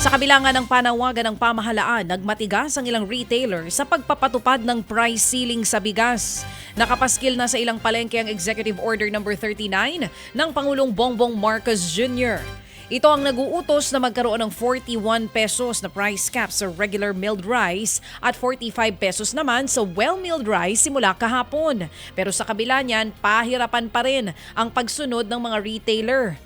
Sa kabila nga ng panawagan ng pamahalaan, nagmatigas ang ilang retailer sa pagpapatupad ng price ceiling sa bigas. Nakapaskil na sa ilang palengke ang Executive Order No. 39 ng Pangulong Bongbong Marcos Jr. Ito ang naguutos na magkaroon ng 41 pesos na price cap sa regular milled rice at 45 pesos naman sa well-milled rice simula kahapon. Pero sa kabila niyan, pahirapan pa rin ang pagsunod ng mga retailer.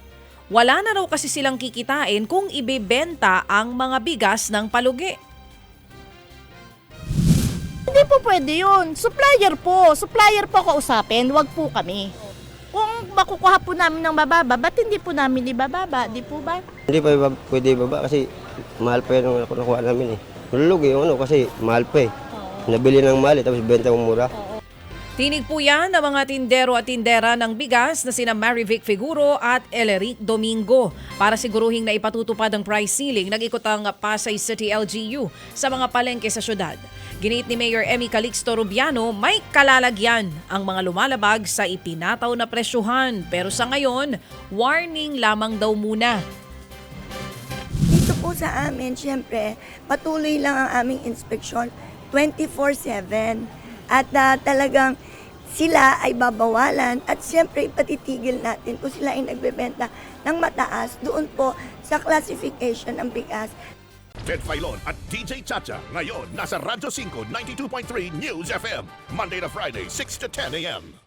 Wala na raw kasi silang kikitain kung ibebenta ang mga bigas ng palugi. Hindi po pwede yun. Supplier po. Supplier po kausapin. Wag po kami. Kung makukuha po namin ng bababa, ba't hindi po namin ibababa? Di po ba? Hindi pa pwede ibaba kasi mahal pa yun ang nakuha namin eh. Malulugi yung kasi mahal pa eh. Nabili ng mahal tapos benta ng mura. Tinig po yan ng mga tindero at tindera ng bigas na sina Marivic Figuro at Eleric Domingo. Para siguruhing na ipatutupad ang price ceiling, nag-ikot ang Pasay City LGU sa mga palengke sa syudad. Ginit ni Mayor Emmy Calixto Rubiano, may kalalagyan ang mga lumalabag sa ipinataw na presyuhan. Pero sa ngayon, warning lamang daw muna. Dito po sa amin, syempre, patuloy lang ang aming inspeksyon 24/7. At talagang sila ay babawalan at syempre ipatitigil natin kung sila ay nagbebenta ng mataas doon po sa classification ng bigas. Ted Filon at DJ Chacha ngayon nasa Radyo 5 92.3 News FM Monday to Friday 6 to 10 a.m.